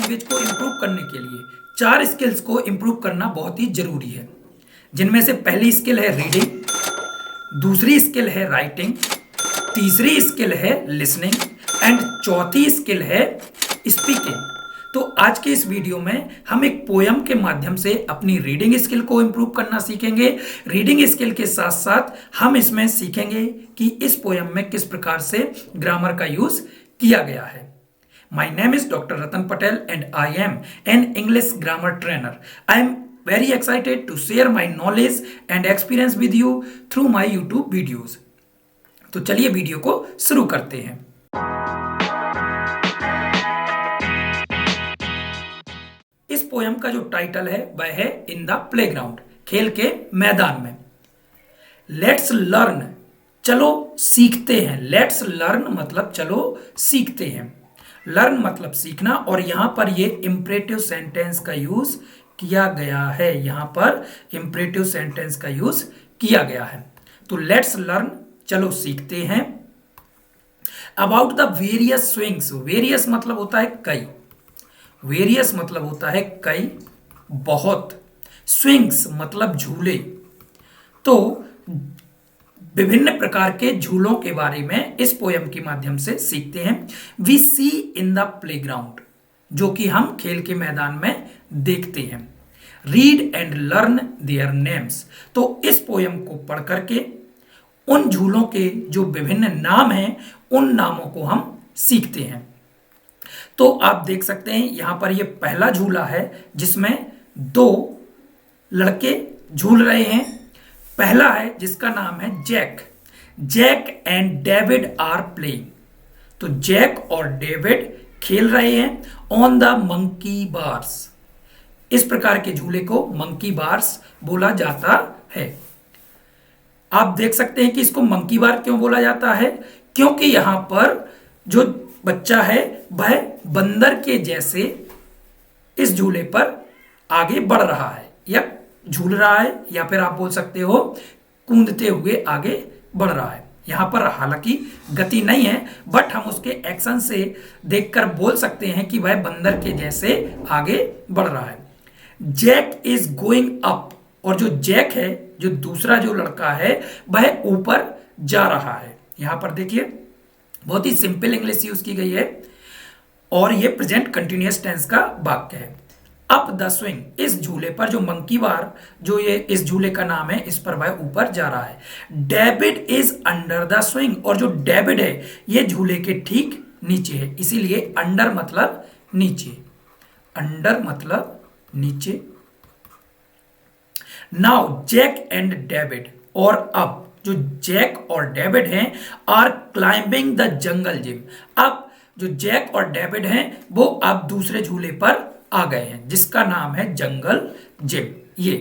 Language को improve करने के लिए 4 स्किल्स को इम्प्रूव करना बहुत ही जरूरी है, जिनमें से पहली स्किल है रीडिंग, दूसरी स्किल है राइटिंग, तीसरी स्किल है लिसनिंग एंड चौथी स्किल है स्पीकिंग। तो आज के इस वीडियो में हम एक पोयम के माध्यम से अपनी रीडिंग स्किल को इम्प्रूव करना सीखेंगे। रीडिंग स्किल के साथ साथ हम इसमें सीखेंगे कि इस पोयम में किस प्रकार से ग्रामर का यूज किया गया है। My name is Dr. Ratan Patel and I am an English grammar trainer. I am very excited to share my knowledge and experience with you through my YouTube videos. तो चलिए video को शुरू करते हैं। इस पोयम का जो title है वह है इन द प्लेग्राउंड, खेल के मैदान में। लेट्स लर्न, चलो सीखते हैं। लेट्स लर्न मतलब चलो सीखते हैं। लर्न मतलब सीखना, और यहां पर ये इंपरेटिव सेंटेंस का यूज किया गया है। यहां पर इंपरेटिव सेंटेंस का यूज किया गया है। तो लेट्स लर्न, चलो सीखते हैं। About the various swings, various मतलब होता है कई, वेरियस मतलब होता है कई, बहुत। स्विंग्स मतलब झूले। तो विभिन्न प्रकार के झूलों के बारे में इस पोयम के माध्यम से सीखते हैं। We see in the playground, जो कि हम खेल के मैदान में देखते हैं। Read and learn their names, तो इस पोयम को पढ़ करके उन झूलों के जो विभिन्न नाम हैं उन नामों को हम सीखते हैं। तो आप देख सकते हैं यहां पर ये पहला झूला है जिसमें 2 लड़के झूल रहे हैं। पहला है जिसका नाम है Jack. Jack and David are playing, तो जैक और डेविड खेल रहे हैं ऑन द मंकी बार्स। इस प्रकार के झूले को मंकी बार्स बोला जाता है। आप देख सकते हैं कि इसको मंकी बार क्यों बोला जाता है, क्योंकि यहां पर जो बच्चा है वह बंदर के जैसे इस झूले पर आगे बढ़ रहा है या झूल रहा है, या फिर आप बोल सकते हो कूदते हुए आगे बढ़ रहा है। यहां पर हालांकि गति नहीं है, बट हम उसके एक्शन से देखकर बोल सकते हैं कि वह बंदर के जैसे आगे बढ़ रहा है। जैक इज गोइंग अप, और जो जैक है, जो दूसरा जो लड़का है, वह ऊपर जा रहा है। यहां पर देखिए बहुत ही सिंपल इंग्लिश यूज की गई है, और यह प्रेजेंट कंटिन्यूअस टेंस का वाक्य है। अप द स्विंग, इस झूले पर जो मंकी बार, जो ये इस झूले का नाम है, इस पर वह ऊपर जा रहा है। David is under the swing, और जो डेविड है ये झूले के ठीक नीचे है, इसीलिए अंडर मतलब नीचे, अंडर मतलब नीचे। नाउ जैक एंड डेविड, और अब जो जैक और डेविड हैं are climbing the jungle gym. अब जो जैक और डेविड हैं वो अब दूसरे झूले पर आ गए हैं जिसका नाम है जंगल जिम। ये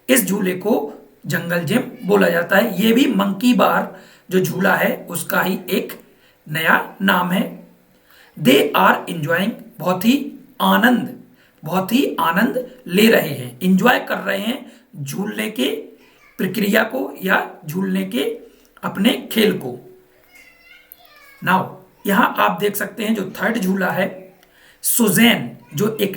इस झूले को जंगल जिम बोला जाता है। ये भी मंकी बार जो झूला है उसका ही एक नया नाम है। दे आर इंजॉइंग, बहुत ही आनंद ले रहे हैं, इंजॉय कर रहे हैं झूलने के प्रक्रिया को या झूलने के अपने खेल को। नाउ यहां आप देख सकते हैं जो थर्ड झूला है, सुजैन, जो एक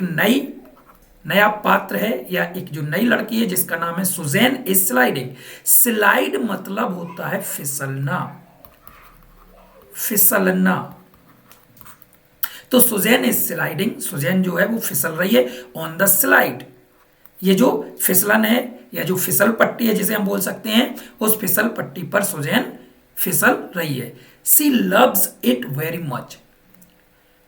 नया पात्र है या एक जो नई लड़की है जिसका नाम है सुजैन, इज स्लाइडिंग। स्लाइड मतलब होता है फिसलना, फिसलना। तो सुजैन इज स्लाइडिंग, सुजैन जो है वो फिसल रही है ऑन द स्लाइड। ये जो फिसलन है या जो फिसल पट्टी है जिसे हम बोल सकते हैं, उस फिसल पट्टी पर सुजैन फिसल रही है। सी लव्स इट वेरी मच,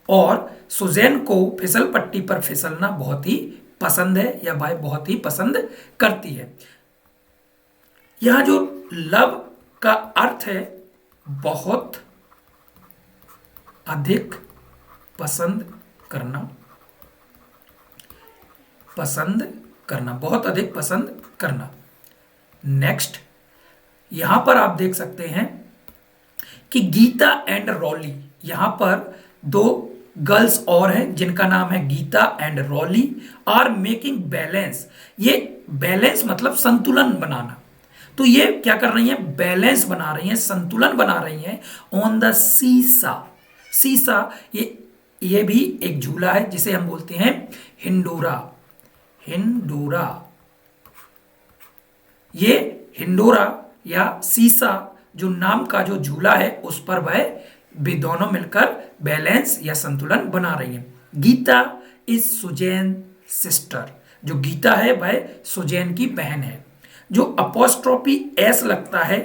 और सुजैन को फिसल पट्टी पर फिसलना बहुत ही पसंद है या वह बहुत ही पसंद करती है। यह जो लव का अर्थ है बहुत अधिक पसंद करना, बहुत अधिक पसंद करना। नेक्स्ट यहां पर आप देख सकते हैं कि गीता एंड रॉली, यहां पर 2 गर्ल्स और हैं जिनका नाम है Geeta and Rolly, are making balance. ये बैलेंस मतलब संतुलन बनाना। तो ये क्या कर रही हैं, बैलेंस बना रही हैं, संतुलन बना रही हैं ऑन द सीसा। सीसा ये ये भी एक झूला है जिसे हम बोलते हैं हिंडोरा। हिंडोरा, ये हिंडोरा या सीसा जो नाम का जो झूला है उस पर वह भी दोनों मिलकर बैलेंस या संतुलन बना रही है। गीता इज सुजैन सिस्टर, जो गीता है वह सुजैन की बहन है। जो अपोस्ट्रोफी एस लगता है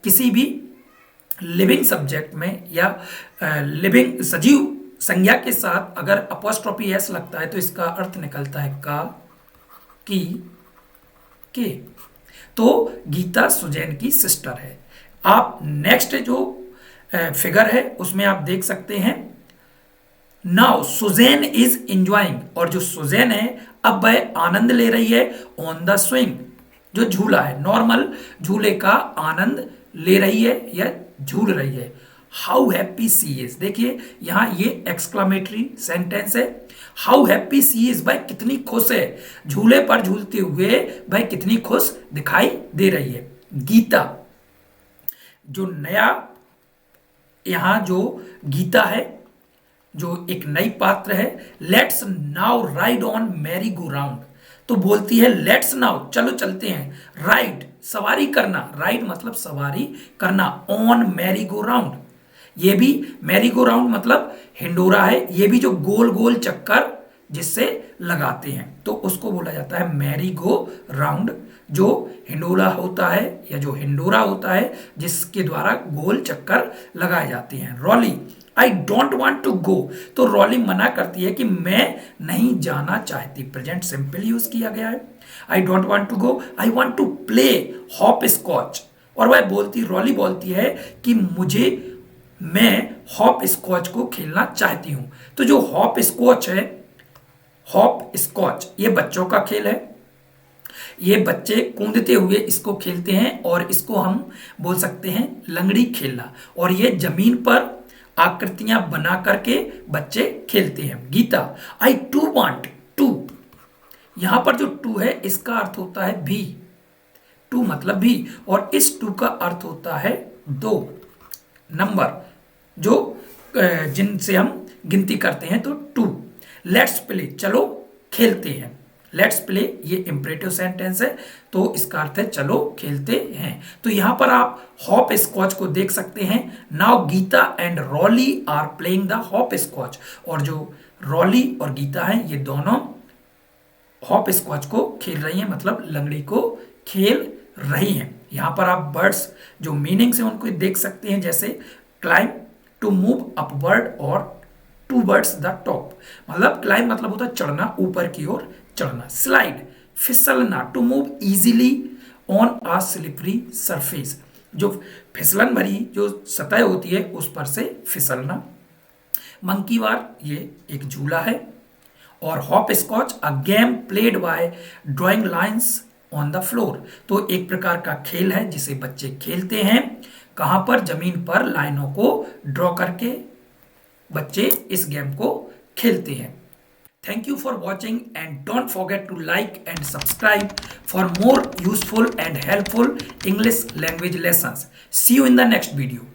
किसी भी लिविंग सब्जेक्ट में या लिविंग सजीव संज्ञा के साथ अगर अपोस्ट्रोफी एस लगता है तो इसका अर्थ निकलता है का, की, के। तो गीता सुजैन की सिस्टर है। आप नेक्स्ट जो फिगर है उसमें आप देख सकते हैं, नाउ सुजैन इज एंजॉइंग, और जो सुजैन है अब वह आनंद ले रही है ऑन द स्विंग, जो झूला है नॉर्मल झूले का आनंद ले रही है या झूल रही है। हाउ हैप्पी सी इज, देखिए यहां ये एक्सक्लामेटरी सेंटेंस है। हाउ हैप्पी सी इज, भाई कितनी खुश है, झूले पर झूलते हुए भाई कितनी खुश दिखाई दे रही है। गीता, जो नया यहां जो गीता है जो एक नई पात्र है, let's now ride on merry go round, तो बोलती है लेट्स नाउ, चलो चलते हैं, राइड सवारी करना, राइड मतलब सवारी करना, ऑन मैरी गो राउंड, ये भी मैरी गो राउंड मतलब हिंडोरा है, ये भी जो गोल गोल चक्कर जिससे लगाते हैं तो उसको बोला जाता है मैरी गो राउंड। जो हिंडोरा होता है या जो हिंडोरा होता है जिसके द्वारा गोल चक्कर लगाए जाते हैं। Rolly, I don't want to go, तो रॉली मना करती है कि मैं नहीं जाना चाहती, प्रेजेंट सिंपल यूज किया गया है। I don't want to go, I want to play hopscotch, और वह बोलती, रॉली बोलती है कि मैं हॉप स्कॉच को खेलना चाहती हूं। तो जो हॉप स्कॉच है, हॉप स्कॉच ये बच्चों का खेल है, ये बच्चे कूदते हुए इसको खेलते हैं और इसको हम बोल सकते हैं लंगड़ी खेलना, और ये जमीन पर आकृतियां बना करके बच्चे खेलते हैं। गीता, आई टू वांट टू, यहां पर जो टू है इसका अर्थ होता है भी, टू मतलब भी, और इस टू का अर्थ होता है दो नंबर जो जिनसे हम गिनती करते हैं, तो टू। लेट्स प्ले, चलो खेलते हैं, लेट्स प्ले ये इंपरेटिव सेंटेंस है तो इसका अर्थ है चलो खेलते हैं। तो यहां पर आप हॉप स्कॉच को देख सकते हैं। Now Geeta and Rolly are playing the hopscotch, और जो रॉली और गीता हैं ये दोनों हॉप स्कॉच को खेल रही हैं, मतलब लंगड़ी को खेल रही हैं। यहां पर आप बर्ड्स जो मीनिंग्स है उनको देख सकते हैं, जैसे क्लाइंब टू मूव अपवर्ड और टूवर्ड्स द टॉप, मतलब क्लाइंब मतलब होता है चढ़ना, ऊपर की ओर चढ़ना। स्लाइड फिसलना, to move easily on a slippery surface, जो फिसलन भरी जो सतह होती है उस पर से फिसलना। मंकी बार ये एक झूला है, और hopscotch a game played by drawing lines on the floor, तो एक प्रकार का खेल है जिसे बच्चे खेलते हैं, कहां पर, जमीन पर लाइनों को ड्रॉ करके बच्चे इस गेम को खेलते हैं। Thank you for watching and don't forget to like and subscribe for more useful and helpful English language lessons. See you in the next video.